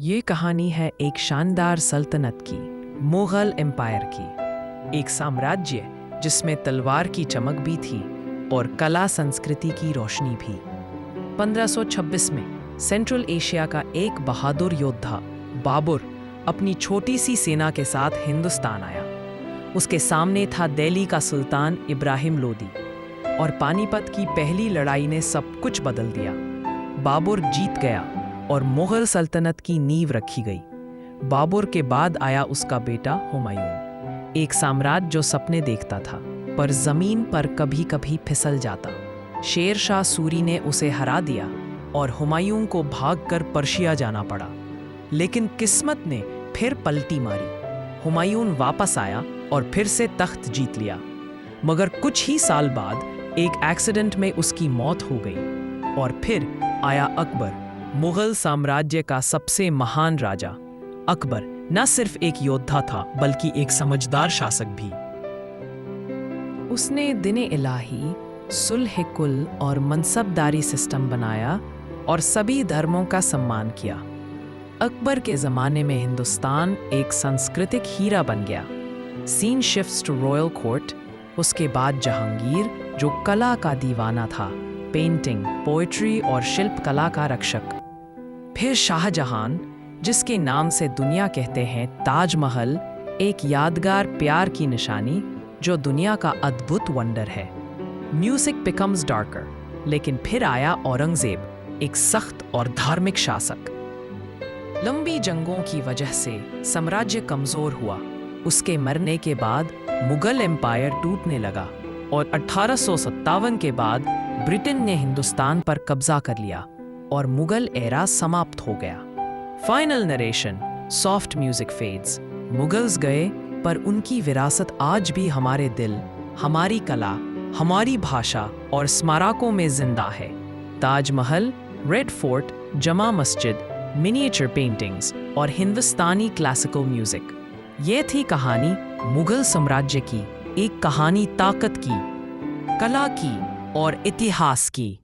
ये कहानी है एक शानदार सल्तनत की, मुगल एम्पायर की। एक साम्राज्य जिसमें तलवार की चमक भी थी और कला संस्कृति की रोशनी भी। 1526 में सेंट्रल एशिया का एक बहादुर योद्धा बाबर अपनी छोटी सी सेना के साथ हिंदुस्तान आया। उसके सामने था दिल्ली का सुल्तान इब्राहिम लोदी और पानीपत की पहली लड़ाई ने सब कुछ बदल दिया। बाबर जीत गया और मुगल सल्तनत की नींव रखी गई। बाबर के बाद आया उसका बेटा हुमायूं, एक साम्राज्य जो सपने देखता था पर जमीन पर कभी कभी फिसल जाता। शेर शाह सूरी ने उसे हरा दिया और हुमायूं को भागकर पर्शिया जाना पड़ा। लेकिन किस्मत ने फिर पलटी मारी। हुमायूं वापस आया और फिर से तख्त जीत लिया। मगर कुछ ही साल बाद एक एक्सीडेंट में उसकी मौत हो गई। और फिर आया अकबर, मुगल साम्राज्य का सबसे महान राजा। अकबर न सिर्फ एक योद्धा था बल्कि एक समझदार शासक भी। उसने दिने इलाही, सुलह कुल और मनसबदारी सिस्टम बनाया और सभी धर्मों का सम्मान किया। अकबर के ज़माने में हिंदुस्तान एक सांस्कृतिक हीरा बन गया। Scene shifts to royal court. उसके बाद जहांगीर, जो कला का दीवाना था, पेंटिंग, पोएट्री और शिल्प कला का रक्षक। फिर शाहजहां, जिसके नाम से दुनिया कहते हैं ताजमहल, एक यादगार प्यार की निशानी जो दुनिया का अद्भुत वंडर है। Music becomes darker. लेकिन फिर आया औरंगजेब, एक सख्त और धार्मिक शासक। लंबी जंगों की वजह से साम्राज्य कमजोर हुआ। उसके मरने के बाद मुगल एम्पायर टूटने लगा और 1857 के बाद ब्रिटेन ने हिंदुस्तान पर कब्जा कर लिया और मुगल एरा समाप्त हो गया। Final narration, soft music fades. Mughals गए पर उनकी विरासत आज भी हमारे दिल, हमारी कला, हमारी भाषा और स्मारकों में जिंदा है। ताजमहल, रेड फोर्ट, जमा मस्जिद, मिनिएचर पेंटिंग्स और हिंदुस्तानी क्लासिकल म्यूजिक। ये थी कहानी मुगल साम्राज्य की, एक कहानी ताकत की, कला की और इतिहास की।